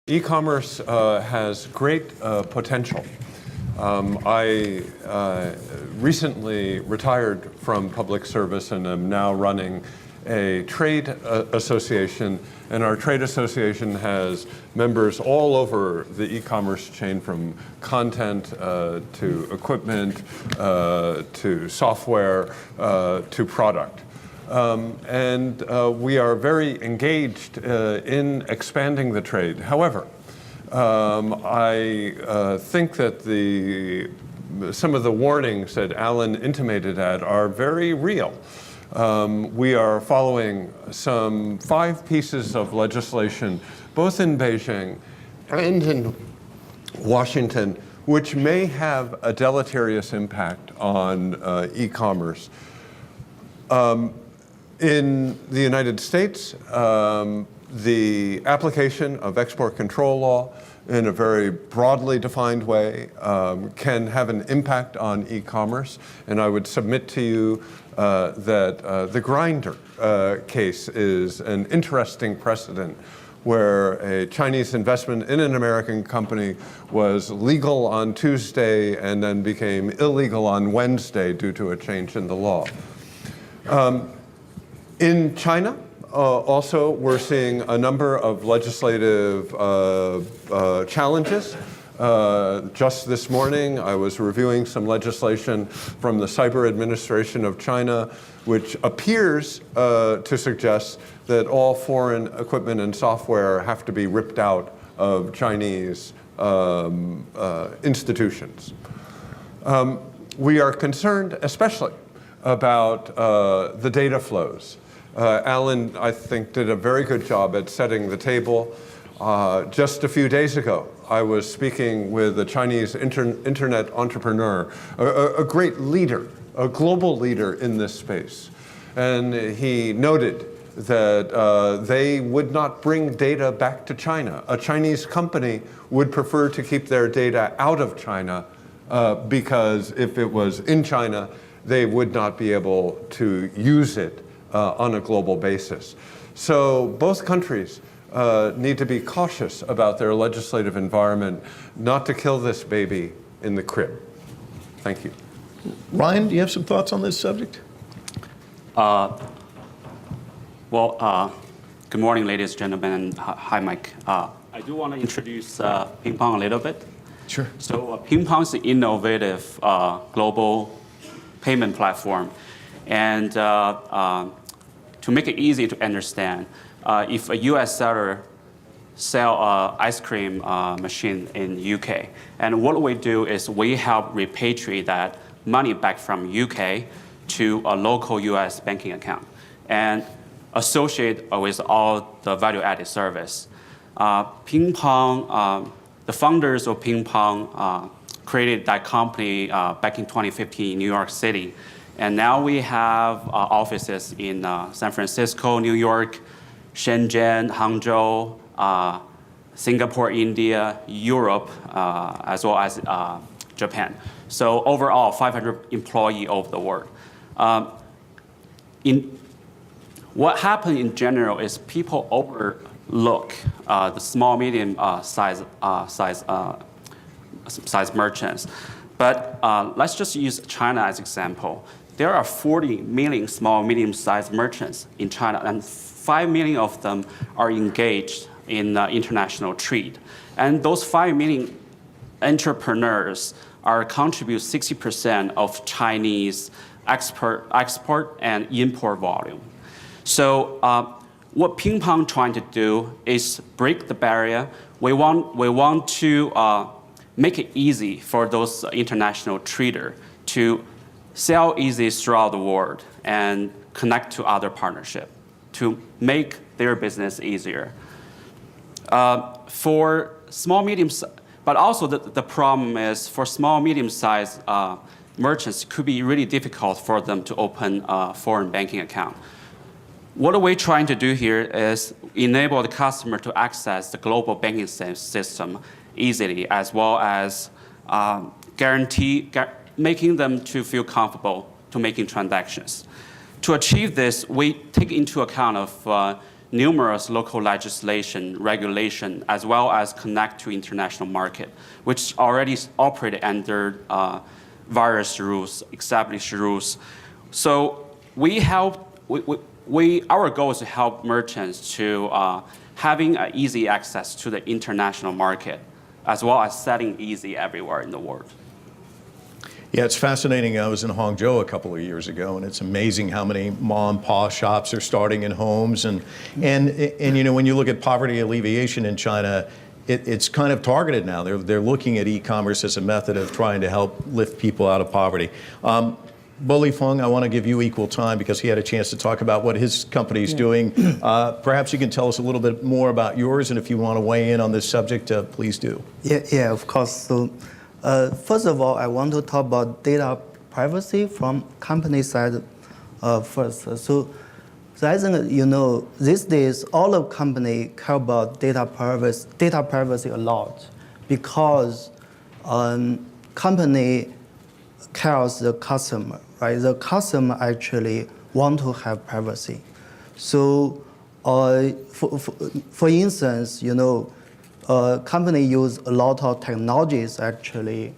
E-commerce has great potential. I recently retired from public service and am now running a trade association, and our trade association has members all over the e-commerce chain, from content to equipment to software to product. We are very engaged in expanding the trade. However, I think that some of the warnings that Alan intimated at are very real. We are following some 5 pieces of legislation, both in Beijing and in Washington, which may have a deleterious impact on e-commerce. In the United States, the application of export control law in a very broadly defined way can have an impact on e-commerce. And I would submit to you that the Grindr case is an interesting precedent, where a Chinese investment in an American company was legal on Tuesday and then became illegal on Wednesday due to a change in the law. In China, also, we're seeing a number of legislative challenges. Just this morning, I was reviewing some legislation from the Cyber Administration of China, which appears to suggest that all foreign equipment and software have to be ripped out of Chinese institutions. We are concerned especially about the data flows. Alan, I think, did a very good job at setting the table. Just a few days ago, I was speaking with a Chinese internet entrepreneur, a great leader, a global leader in this space. And he noted that they would not bring data back to China. A Chinese company would prefer to keep their data out of China because if it was in China, they would not be able to use it on a global basis. So both countries need to be cautious about their legislative environment, not to kill this baby in the crib. Thank you. Ryan, do you have some thoughts on this subject? Good morning, ladies and gentlemen. Hi, Mike. I do want to introduce PingPong a little bit. Sure. So PingPong is an innovative global payment platform. And to make it easy to understand, if a U.S. seller sell an ice cream machine in UK, and what we do is we help repatriate that money back from UK to a local U.S. banking account and associate with all the value-added service. PingPong, the founders of PingPong created that company back in 2015 in New York City. And now we have offices in San Francisco, New York, Shenzhen, Hangzhou, Singapore, India, Europe, as well as Japan. So overall, 500 employees over the world. What happened in general is people overlook the small, medium size merchants. But let's just use China as example. There are 40 million small, medium-sized merchants in China, and 5 million of them are engaged in international trade. And those 5 million entrepreneurs contribute 60% of Chinese export and import volume. So what PingPong trying to do is break the barrier. We want to make it easy for those international traders to sell easy throughout the world and connect to other partnerships to make their business easier. For small, medium, but also the problem is for small, medium-sized merchants, it could be really difficult for them to open a foreign banking account. What we're trying to do here is enable the customer to access the global banking system easily, as well as making them to feel comfortable to making transactions. To achieve this, we take into account of numerous local legislation, regulation, as well as connect to international market, which already operate under various rules, established rules. So our goal is to help merchants to having easy access to the international market, as well as selling easy everywhere in the world. Yeah, it's fascinating. I was in Hangzhou a couple of years ago, and it's amazing how many mom and pop shops are starting in homes. And you know, when you look at poverty alleviation in China, it's kind of targeted now. They're looking at e-commerce as a method of trying to help lift people out of poverty. Liefeng, I want to give you equal time because he had a chance to talk about what his company is doing. Perhaps you can tell us a little bit more about yours, and if you want to weigh in on this subject, please do. Yeah, of course. So, first of all, I want to talk about data privacy from company side first. So I think, you know, these days all of company care about data privacy a lot because company cares the customer, right? The customer actually want to have privacy. So for instance, you know, company use a lot of technologies actually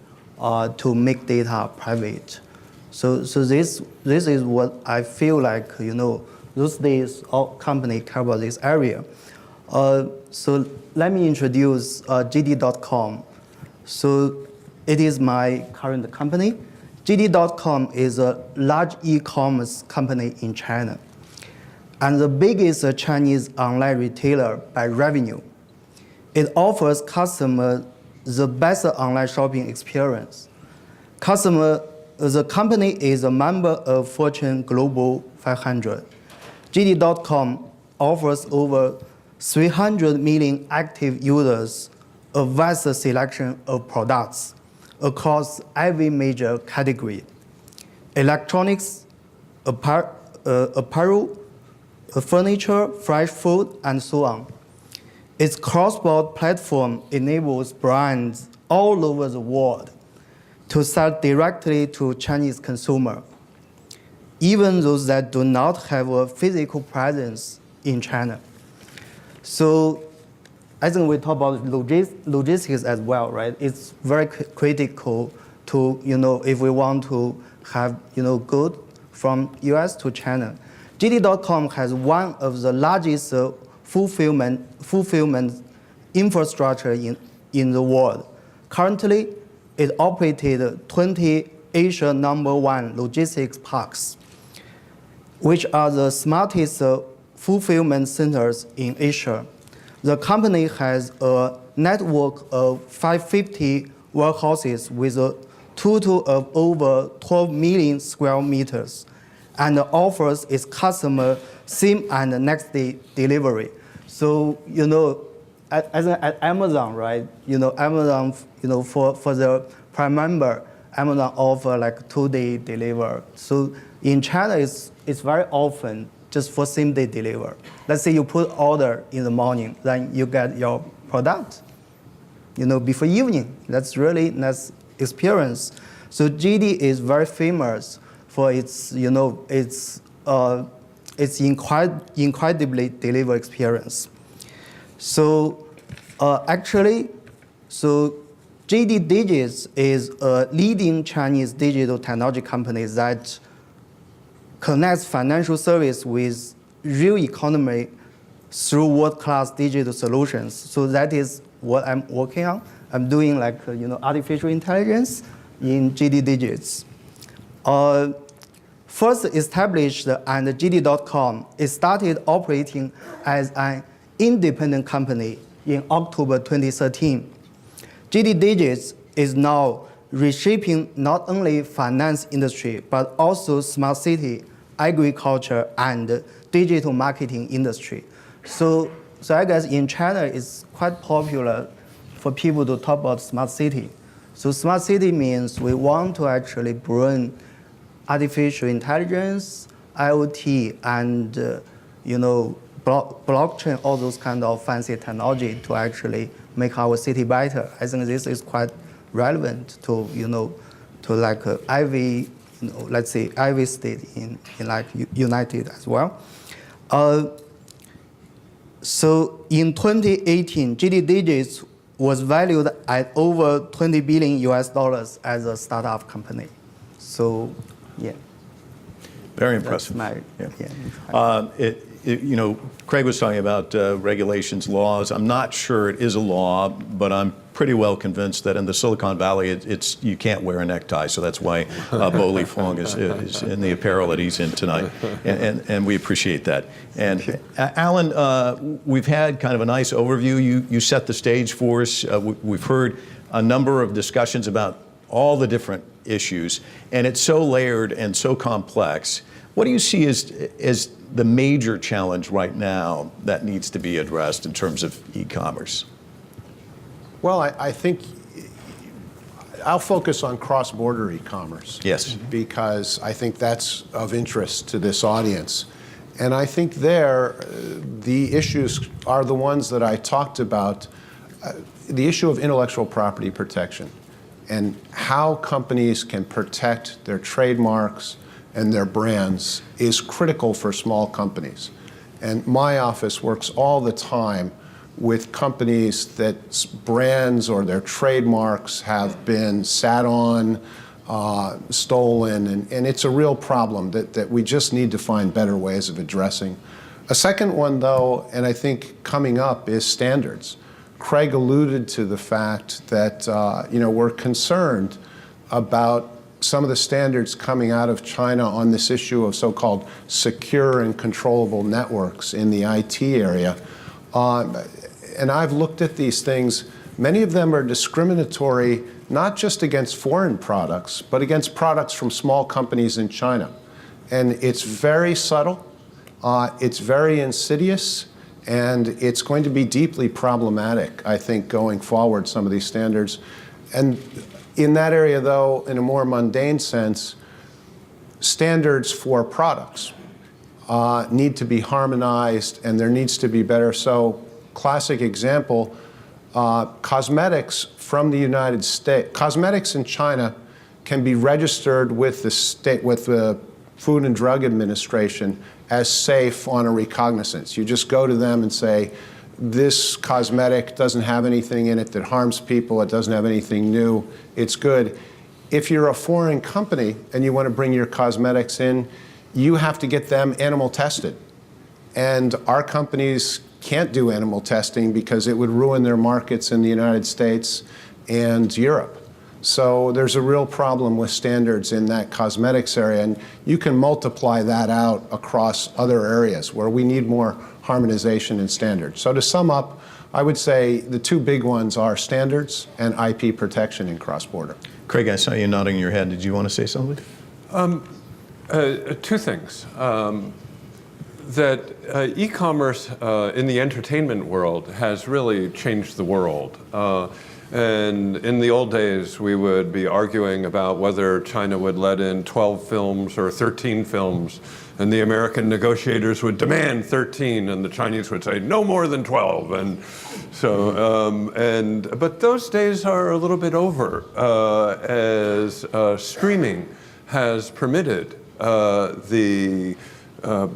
to make data private. So this is what I feel like, you know, those days all company care about this area. So let me introduce JD.com. So it is my current company. JD.com is a large e-commerce company in China and the biggest Chinese online retailer by revenue. It offers customers the best online shopping experience. The company is a member of Fortune Global 500. JD.com offers over 300 million active users, a vast selection of products across every major category: electronics, apparel, furniture, fresh food, and so on. Its cross-border platform enables brands all over the world to sell directly to Chinese consumers, even those that do not have a physical presence in China. So I think we talk about logistics as well, right? It's very critical to, you know, if we want to have, you know, goods from US to China. JD.com has one of the largest fulfillment infrastructure in the world. Currently, it operated 20 Asia #1 logistics parks, which are the smartest fulfillment centers in Asia. The company has a network of 550 warehouses with a total of over 12 million square meters and offers its customer same and next day delivery. So, you know, at Amazon, right? You know, Amazon, you know, for the Prime member, Amazon offer like 2-day deliver. So in China, it's very often just for same day deliver. Let's say you put order in the morning, then you get your product, you know, before evening. That's really nice experience. So JD is very famous for its, you know, its incredibly deliver experience. So actually, so JD Digits is a leading Chinese digital technology company that connects financial service with real economy through world-class digital solutions. So that is what I'm working on. I'm doing like, you know, artificial intelligence in JD Digits. First established and JD.com, it started operating as an independent company in October 2013. JD Digits is now reshaping not only finance industry, but also smart city, agriculture, and digital marketing industry. So I guess in China, it's quite popular for people to talk about smart city. So smart city means we want to actually bring artificial intelligence, IoT, and you know, blockchain, all those kind of fancy technology to actually make our city better. I think this is quite relevant to, you know, to like every, you know, let's say every state in like United as well. So in 2018, GD Digits was valued at over 20 billion US dollars as a startup company. So, yeah. Very That's impressive. my, yeah. Craig was talking about regulations, laws. I'm not sure it is a law, but I'm pretty well convinced that in the Silicon Valley, you can't wear a necktie. So that's why Bo Liefeng is in the apparel that he's in tonight, and we appreciate that. And Alan, we've had kind of a nice overview. You set the stage for us. We've heard a number of discussions about all the different issues, and it's so layered and so complex. What do you see as the major challenge right now that needs to be addressed in terms of e-commerce? Well, I think I'll focus on cross-border e-commerce. Yes. Because I think that's of interest to this audience. And I think there, the issues are the ones that I talked about, the issue of intellectual property protection and how companies can protect their trademarks and their brands is critical for small companies. And my office works all the time with companies that brands or their trademarks have been sat on, stolen, and it's a real problem that we just need to find better ways of addressing. A second one, though, and I think coming up, is standards. Craig alluded to the fact that we're concerned about some of the standards coming out of China on this issue of so-called secure and controllable networks in the IT area. And I've looked at these things. Many of them are discriminatory, not just against foreign products, but against products from small companies in China. And it's very subtle, it's very insidious, and it's going to be deeply problematic, I think, going forward, some of these standards. And in that area, though, in a more mundane sense, standards for products need to be harmonized, and there needs to be better. So, classic example, cosmetics from the United States, cosmetics in China can be registered with the Food and Drug Administration as safe on a recognizance. You just go to them and say, this cosmetic doesn't have anything in it that harms people, it doesn't have anything new, it's good. If you're a foreign company and you want to bring your cosmetics in, you have to get them animal tested. And our companies can't do animal testing because it would ruin their markets in the United States and Europe. So there's a real problem with standards in that cosmetics area, and you can multiply that out across other areas where we need more harmonization and standards. So to sum up, I would say the two big ones are standards and IP protection in cross-border. Craig, I saw you nodding your head. Did you want to say something? Two things. That e-commerce in the entertainment world has really changed the world. And in the old days, we would be arguing about whether China would let in 12 films or 13 films, and the American negotiators would demand 13, and the Chinese would say no more than 12. And so, but those days are a little bit over, as streaming has permitted the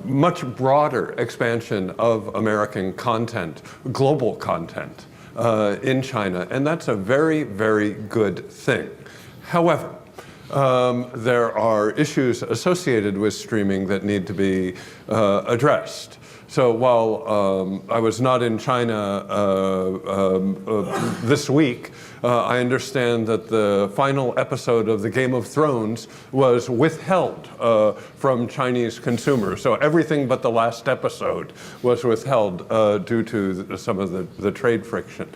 much broader expansion of American content, global content, in China, and that's a very, very good thing. However, there are issues associated with streaming that need to be addressed. So while I was not in China this week, I understand that the final episode of the Game of Thrones was withheld from Chinese consumers. So everything but the last episode was withheld due to some of the trade friction.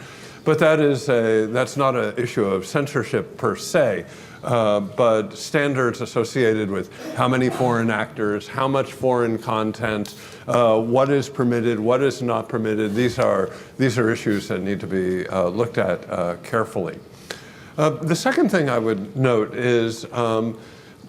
But that's not an issue of censorship per se, but standards associated with how many foreign actors, how much foreign content, what is permitted, what is not permitted. These are issues that need to be looked at carefully. The second thing I would note is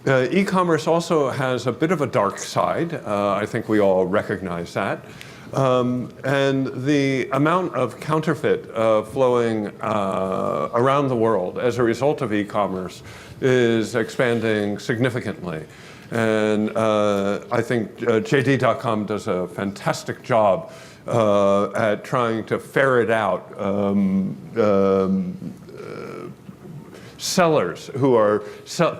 e-commerce also has a bit of a dark side. I think we all recognize that. And the amount of counterfeit flowing around the world as a result of e-commerce is expanding significantly. And I think JD.com does a fantastic job at trying to ferret out sellers who are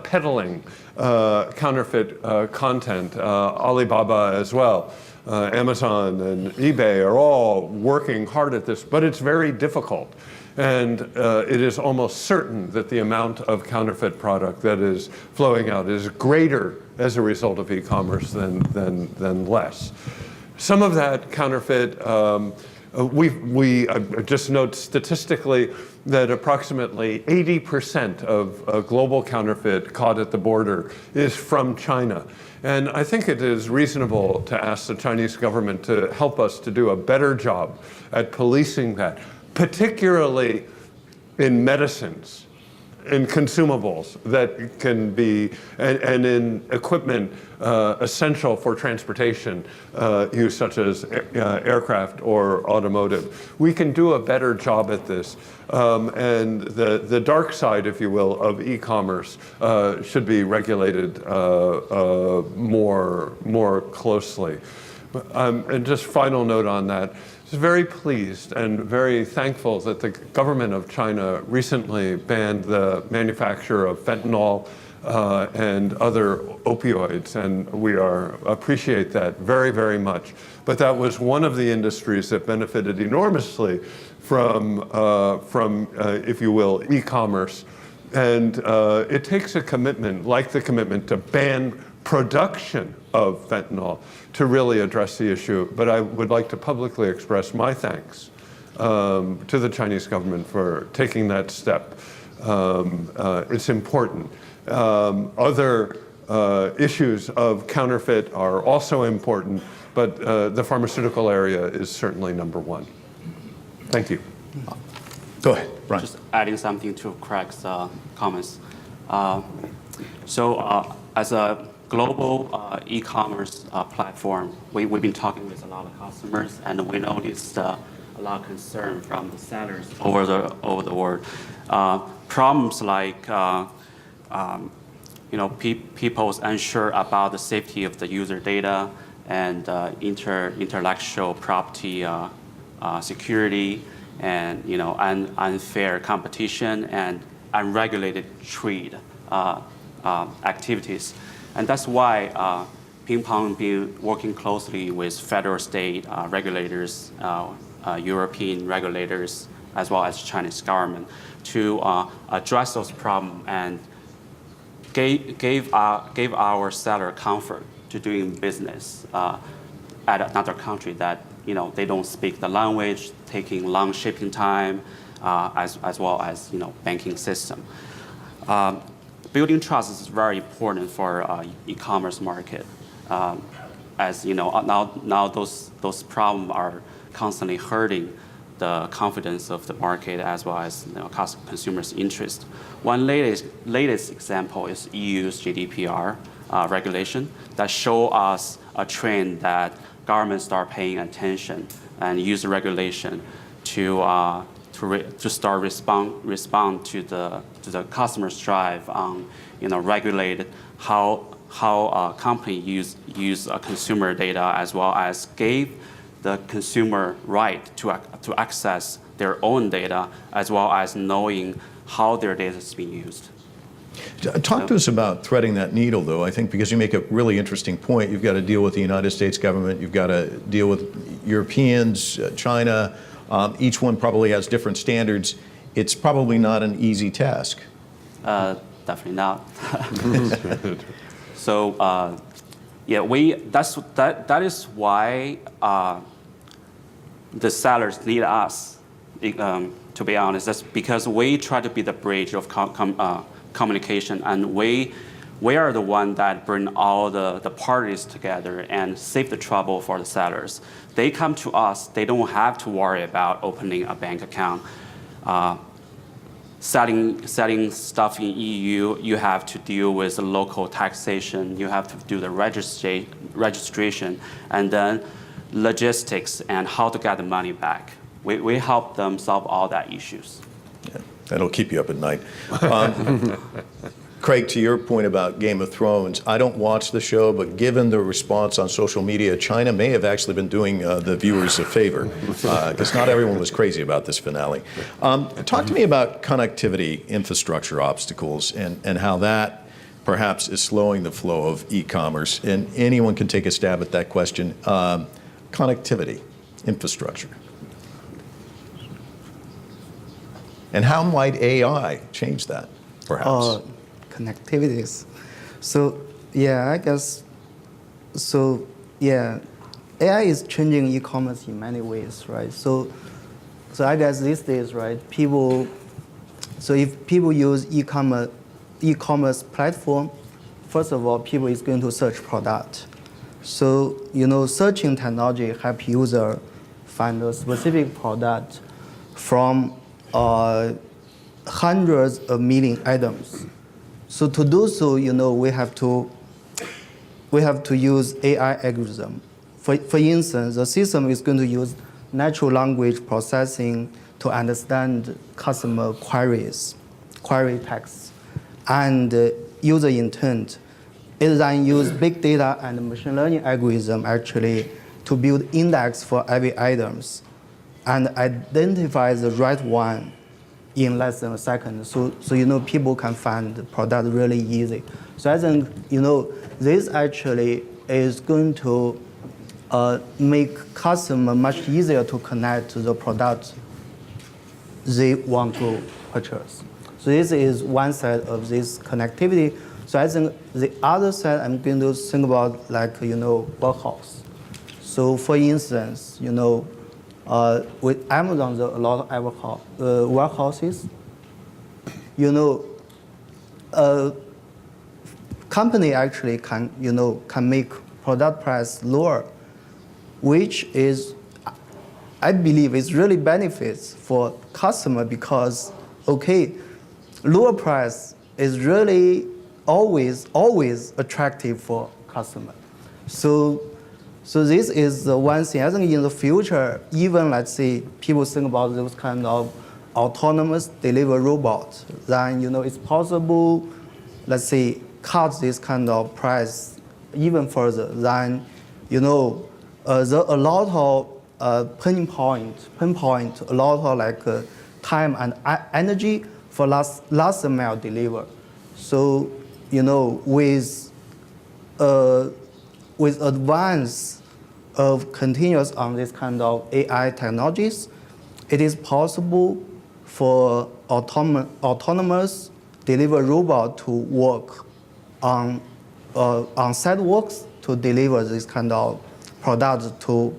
peddling counterfeit content. Alibaba as well. Amazon and eBay are all working hard at this, but it's very difficult. And it is almost certain that the amount of counterfeit product that is flowing out is greater as a result of e-commerce than less. Some of that counterfeit, we just note statistically that approximately 80% of global counterfeit caught at the border is from China. And I think it is reasonable to ask the Chinese government to help us to do a better job at policing that, particularly in medicines, in consumables that can be, and in equipment essential for transportation use, such as aircraft or automotive. We can do a better job at this. And the dark side, if you will, of e-commerce should be regulated more closely. And just final note on that. I was very pleased and very thankful that the government of China recently banned the manufacture of fentanyl and other opioids, and we appreciate that very, very much. But that was one of the industries that benefited enormously from if you will, e-commerce. And it takes a commitment, like the commitment to ban production of fentanyl, to really address the issue. But I would like to publicly express my thanks to the Chinese government for taking that step. It's important. Other issues of counterfeit are also important, but the pharmaceutical area is certainly number one. Thank you. Go ahead, Brian. Just adding something to Craig's comments. As a global e-commerce platform, we've been talking with a lot of customers, and we noticed a lot of concern from the sellers over the world. Problems like people's unsure about the safety of the user data and intellectual property security, and unfair competition and unregulated trade activities. And that's why PingPong been working closely with federal, state regulators, European regulators, as well as Chinese government to address those problems and gave our seller comfort to doing business at another country that they don't speak the language, taking long shipping time, as well as banking system. Building trust is very important for e-commerce market. As now those problems are constantly hurting the confidence of the market as well as consumers' interest. One latest example is EU's GDPR regulation that show us a trend that governments start paying attention and use the regulation to start respond to the customer's drive on regulate how a company use consumer data, as well as gave the consumer right to access their own data, as well as knowing how their data is being used. Talk to us about threading that needle, though, I think, because you make a really interesting point. You've got to deal with the United States government. You've got to deal with Europeans, China. Each one probably has different standards. It's probably not an easy task. Definitely not. So, that is why the sellers need us. To be honest, that's because we try to be the bridge of communication, and we are the one that bring all the parties together and save the trouble for the sellers. They come to us, they don't have to worry about opening a bank account. Selling stuff in EU, you have to deal with the local taxation, you have to do the registration, and then logistics and how to get the money back. We help them solve all that issues. Yeah, that'll keep you up at night. Craig, to your point about Game of Thrones, I don't watch the show, but given the response on social media, China may have actually been doing the viewers a favor, because not everyone was crazy about this finale. Talk to me about connectivity infrastructure obstacles and how that perhaps is slowing the flow of e-commerce. And anyone can take a stab at that question. Connectivity infrastructure. And how might AI change that, perhaps? Connectivities. So yeah, I guess. So yeah, AI is changing e-commerce in many ways, right? So I guess these days, right, people. So if people use e-commerce platform, first of all, people is going to search product. So searching technology help user find a specific product from hundreds of million items. So to do so, we have to use AI algorithm. For instance, the system is going to use natural language processing to understand customer query text, and user intent. It then use big data and machine learning algorithm actually to build index for every items, and identify the right one in less than a second. So people can find the product really easy. So I think this actually is going to make customer much easier to connect to the product they want to purchase. So this is one side of this connectivity. So I think the other side I'm going to think about warehouse. So for instance, with Amazon, there are a lot of warehouses. Company actually can make product price lower, which is, I believe, is really benefits for customer because, lower price is really always attractive for customer. So this is the one thing. I think in the future, even let's say people think about those kind of autonomous delivery robots, then it's possible, let's say, cut this kind of price even further. Then there are a lot of pinpoint a lot of time and energy for last mile deliver. So with advance of continuous on this kind of AI technologies, it is possible for autonomous delivery robot to work on sidewalks to deliver this kind of products to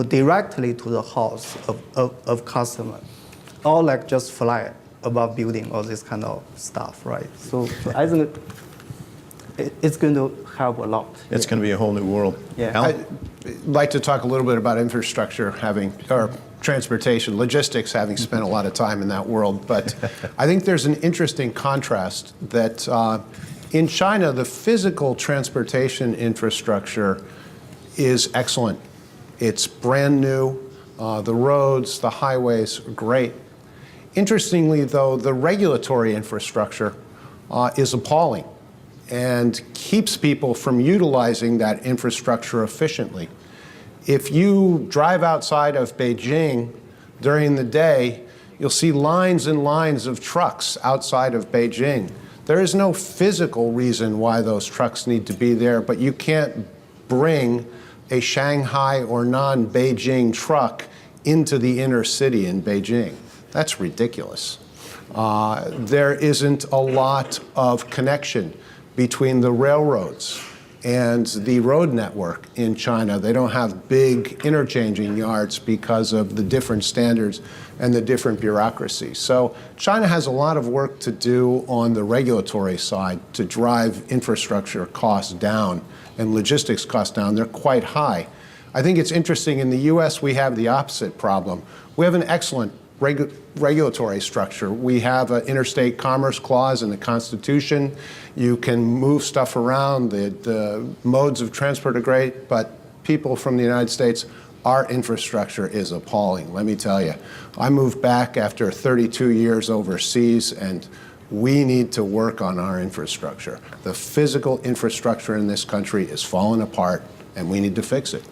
directly to the house of customer, or just fly above building all this kind of stuff, right? So I think it's going to help a lot. It's going to be a whole new world. Yeah. I'd like to talk a little bit about infrastructure, or transportation, logistics, having spent a lot of time in that world. But I think there's an interesting contrast that in China, the physical transportation infrastructure is excellent. It's brand new. The roads, the highways are great. Interestingly, though, the regulatory infrastructure is appalling and keeps people from utilizing that infrastructure efficiently. If you drive outside of Beijing during the day, you'll see lines and lines of trucks outside of Beijing. There is no physical reason why those trucks need to be there, but you can't bring a Shanghai or non-Beijing truck into the inner city in Beijing. That's ridiculous. There isn't a lot of connection between the railroads and the road network in China. They don't have big interchanging yards because of the different standards and the different bureaucracies. So China has a lot of work to do on the regulatory side to drive infrastructure costs down and logistics costs down. They're quite high. I think it's interesting, in the US we have the opposite problem. We have an excellent regulatory structure. We have an interstate commerce clause in the Constitution. You can move stuff around. The modes of transport are great, but people from the United States, our infrastructure is appalling, let me tell you. I moved back after 32 years overseas, and we need to work on our infrastructure. The physical infrastructure in this country is falling apart, and we need to fix it.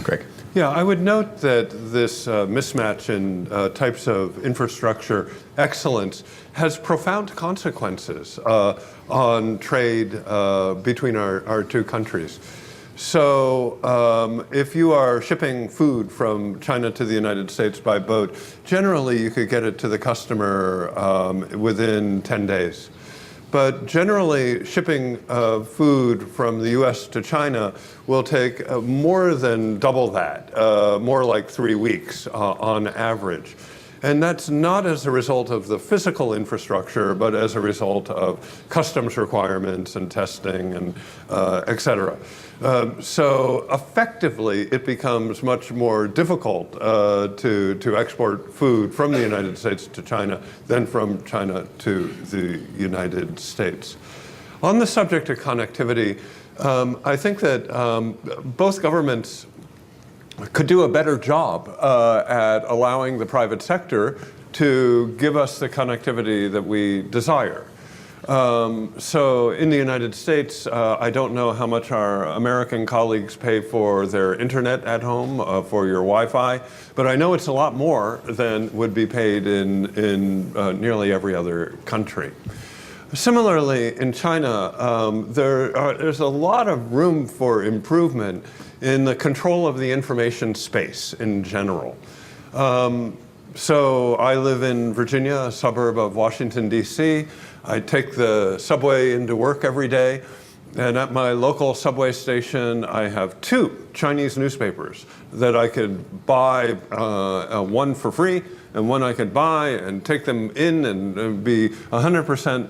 Greg. Yeah, I would note that this mismatch in types of infrastructure excellence has profound consequences on trade between our two countries. So if you are shipping food from China to the United States by boat, generally you could get it to the customer within 10 days. But generally, shipping food from the US to China will take more than double that, more like 3 weeks on average. And that's not as a result of the physical infrastructure, but as a result of customs requirements and testing and et cetera. So effectively, it becomes much more difficult to export food from the United States to China than from China to the United States. On the subject of connectivity, I think that both governments could do a better job at allowing the private sector to give us the connectivity that we desire. So in the United States, I don't know how much our American colleagues pay for their internet at home, for your Wi-Fi, but I know it's a lot more than would be paid in nearly every other country. Similarly, in China, there's a lot of room for improvement in the control of the information space in general. So I live in Virginia, a suburb of Washington, D.C. I take the subway into work every day, and at my local subway station, I have 2 Chinese newspapers that I could buy, one for free, and one I could buy and take them in and be 100%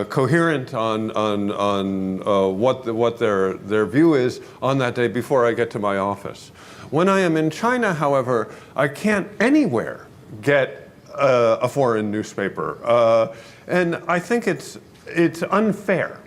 coherent on what their view is on that day before I get to my office. When I am in China, however, I can't anywhere get a foreign newspaper. And I think it's unfair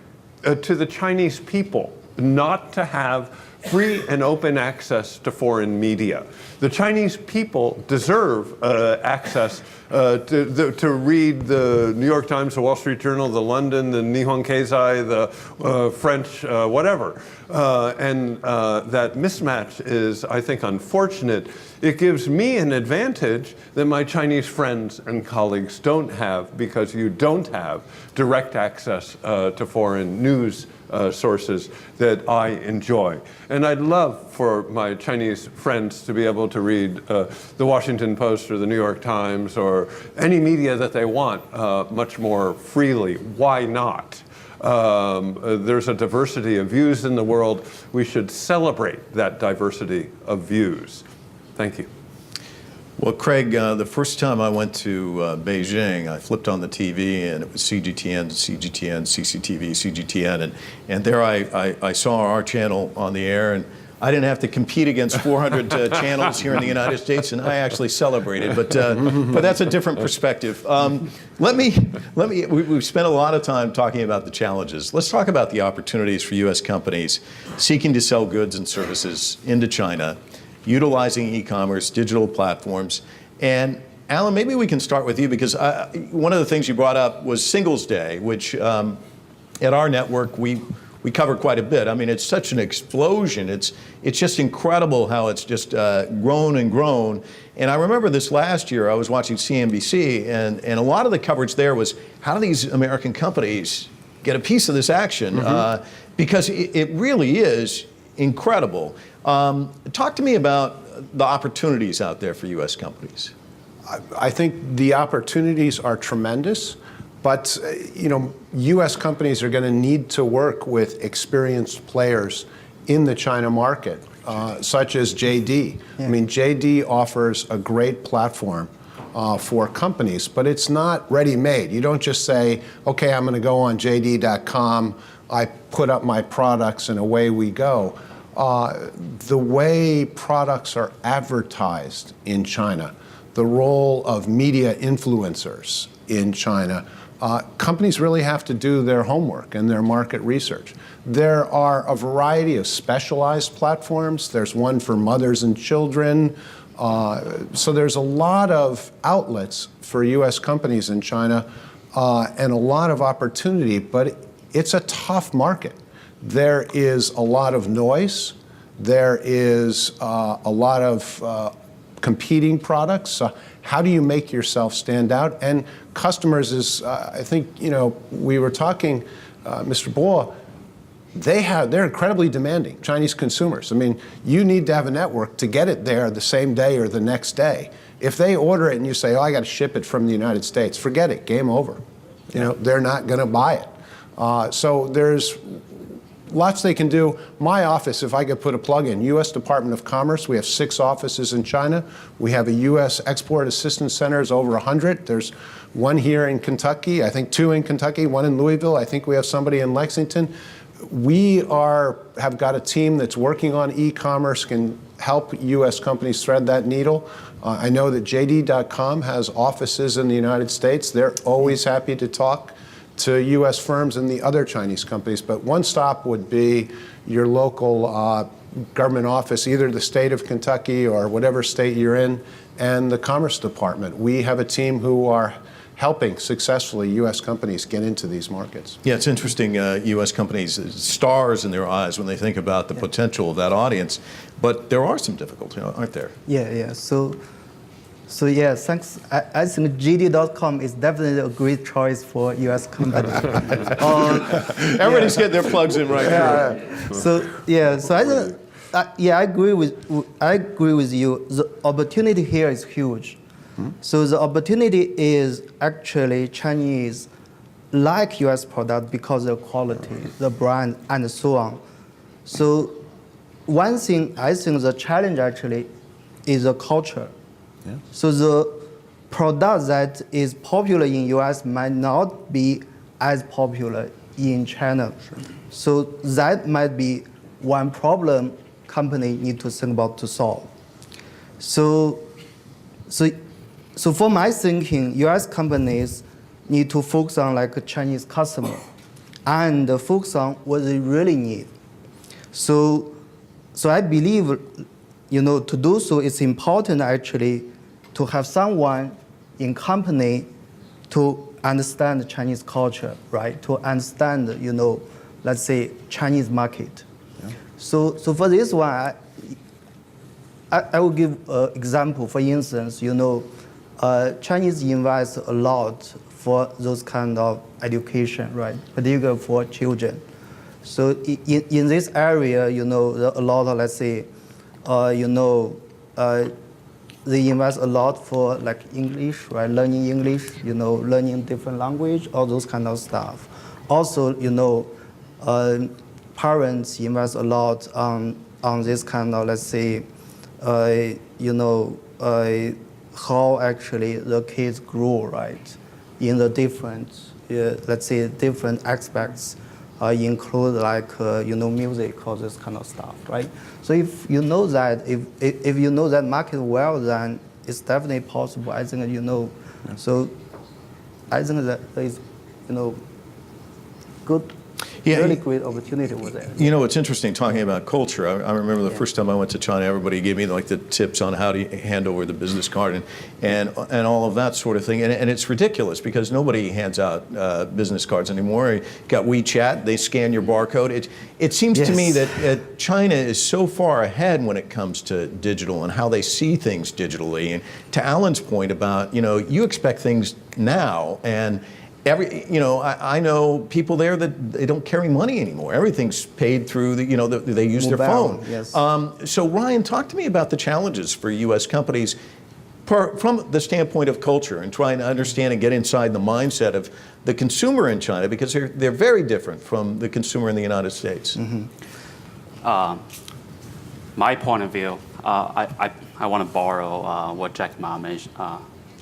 to the Chinese people not to have free and open access to foreign media. The Chinese people deserve access to read the New York Times, the Wall Street Journal, the London, the Nihon Keizai, the French, whatever. And that mismatch is, I think, unfortunate. It gives me an advantage that my Chinese friends and colleagues don't have because you don't have direct access to foreign news sources that I enjoy. And I'd love for my Chinese friends to be able to read the Washington Post or the New York Times or any media that they want much more freely. Why not? There's a diversity of views in the world. We should celebrate that diversity of views. Thank you. Well, Craig, the first time I went to Beijing, I flipped on the TV and it was CGTN, CCTV, CGTN, and there I saw our channel on the air, and I didn't have to compete against 400 channels here in the United States, and I actually celebrated. But that's a different perspective. We've spent a lot of time talking about the challenges. Let's talk about the opportunities for U.S. companies seeking to sell goods and services into China, utilizing e-commerce, digital platforms. And Alan, maybe we can start with you, because one of the things you brought up was Singles Day, which at our network we cover quite a bit. I mean, it's such an explosion. It's just incredible how it's just grown and grown. And I remember this last year, I was watching CNBC, and a lot of the coverage there was, how do these American companies get a piece of this action? Because it really is incredible. Talk to me about the opportunities out there for U.S. companies. I think the opportunities are tremendous, but U.S. companies are going to need to work with experienced players in the China market, such as JD. Yeah. I mean, JD offers a great platform for companies, but it's not ready-made. You don't just say, okay, I'm going to go on JD.com, I put up my products, and away we go. The way products are advertised in China, the role of media influencers in China, companies really have to do their homework and their market research. There are a variety of specialized platforms. There's one for mothers and children. So there's a lot of outlets for U.S. companies in China. and a lot of opportunity, but it's a tough market. There is a lot of noise. There is a lot of competing products. How do you make yourself stand out? And customers is, I think, we were talking, Mr. Bo, they're incredibly demanding, Chinese consumers. I mean, you need to have a network to get it there the same day or the next day. If they order it and you say, oh, I got to ship it from the United States, forget it, game over. They're not going to buy it. So there's lots they can do. My office, if I could put a plug in, U.S. Department of Commerce, we have 6 offices in China. We have a U.S. Export Assistance Centers, over 100. There's one here in Kentucky, I think 2 in Kentucky, 1 in Louisville. I think we have somebody in Lexington. We have got a team that's working on e-commerce, can help U.S. companies thread that needle. I know that JD.com has offices in the United States. They're always happy to talk to U.S. firms and the other Chinese companies. But one stop would be your local government office, either the state of Kentucky or whatever state you're in, and the Commerce Department. We have a team who are helping successfully U.S. companies get into these markets. Yeah, it's interesting, U.S. companies, stars in their eyes when they think about the potential of that audience, but there are some difficulties, aren't there? Yeah. So yeah, thanks. I think JD.com is definitely a great choice for U.S. companies. Everybody's getting their plugs in right now. So I think, I agree with you. The opportunity here is huge. So the opportunity is actually Chinese like U.S. product because of the quality, the brand, and so on. So one thing I think the challenge actually is the culture. Yeah. So the product that is popular in U.S. might not be as popular in China. Sure. So that might be one problem company need to think about to solve. So for my thinking, U.S. companies need to focus on like a Chinese customer and focus on what they really need. So I believe, to do so, it's important actually to have someone in company to understand the Chinese culture, right? To understand, let's say Chinese market. Yeah. So for this one, I will give an example. For instance, Chinese invest a lot for those kind of education, right? Particularly for children. So in this area, a lot of, let's say, they invest a lot for like English, right? Learning English, learning different language, all those kind of stuff. Also, parents invest a lot on this kind of, let's say, how actually the kids grow, right? In the different, let's say, different aspects, include like, music, all this kind of stuff, right? So if you know that, if you know that market well, then it's definitely possible. I think, Yeah. So I think that there is, good. Yeah, really great opportunity over there. It's interesting talking about culture. I remember the first time I went to China, everybody gave me like the tips on how to hand over the business card and all of that sort of thing. And it's ridiculous because nobody hands out business cards anymore. You got WeChat, they scan your barcode. It seems to me that China is so far ahead when it comes to digital and how they see things digitally. And to Alan's point about, you expect things now, and I know people there that they don't carry money anymore. Everything's paid through they use their phone. Yes. So Ryan, talk to me about the challenges for U.S. companies from the standpoint of culture and trying to understand and get inside the mindset of the consumer in China, because they're very different from the consumer in the United States. Mm-hmm. My point of view, I want to borrow what Jack Ma mentioned.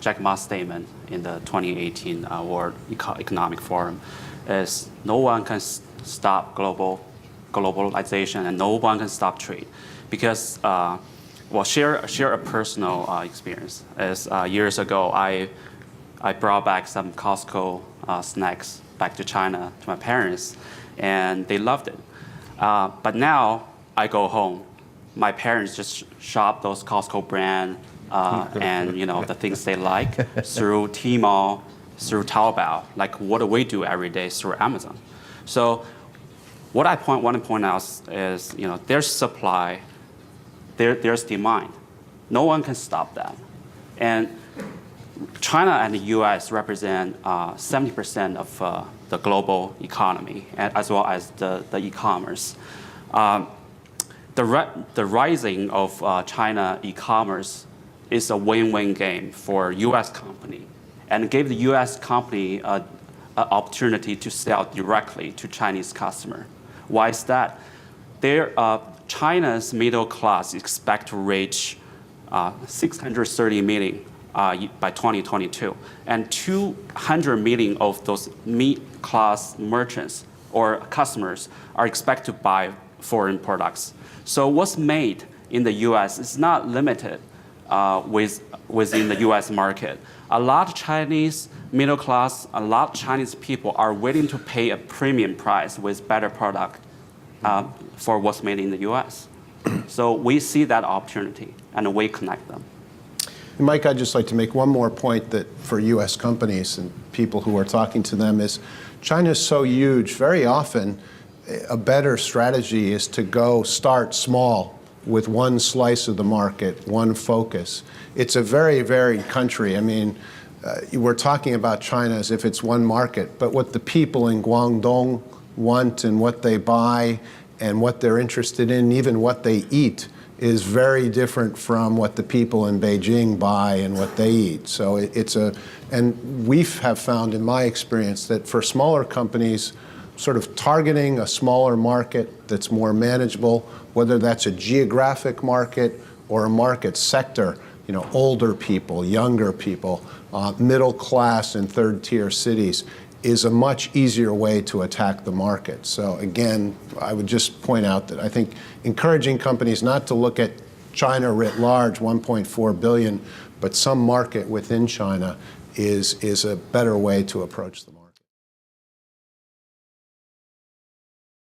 Jack Ma's statement in the 2018 World Economic Forum is no one can stop globalization and no one can stop trade, because share a personal experience. As years ago, I brought back some Costco snacks back to China to my parents, and they loved it. But now I go home, my parents just shop those Costco brand and the things they like through Tmall through Taobao, like what we do every day through Amazon. So what I want to point out is, there's supply, there's demand. No one can stop that. And China and the U.S. represent 70% of the global economy, as well as the e-commerce. The rising of China e-commerce is a win-win game for U.S. company, and gave the U.S. company an opportunity to sell directly to Chinese customer. Why is that? China's middle class expect to reach 630 million by 2022, and 200 million of those mid-class merchants or customers are expected to buy foreign products. So what's made in the U.S. is not limited within the U.S. market. A lot of Chinese middle class, a lot of Chinese people are willing to pay a premium price with better product for what's made in the U.S. So we see that opportunity, and we connect them. Mike, I'd just like to make one more point that for U.S. companies and people who are talking to them is China is so huge. Very often, a better strategy is to go start small with one slice of the market, one focus. It's a very varied country. I mean, we're talking about China as if it's one market, but what the people in Guangdong want and what they buy and what they're interested in, even what they eat, is very different from what the people in Beijing buy and what they eat. So and we have found in my experience that for smaller companies, sort of targeting a smaller market that's more manageable, whether that's a geographic market or a market sector, older people, younger people, middle class and third tier cities, is a much easier way to attack the market. So again, I would just point out that I think encouraging companies not to look at China writ large, 1.4 billion, but some market within China is a better way to approach them.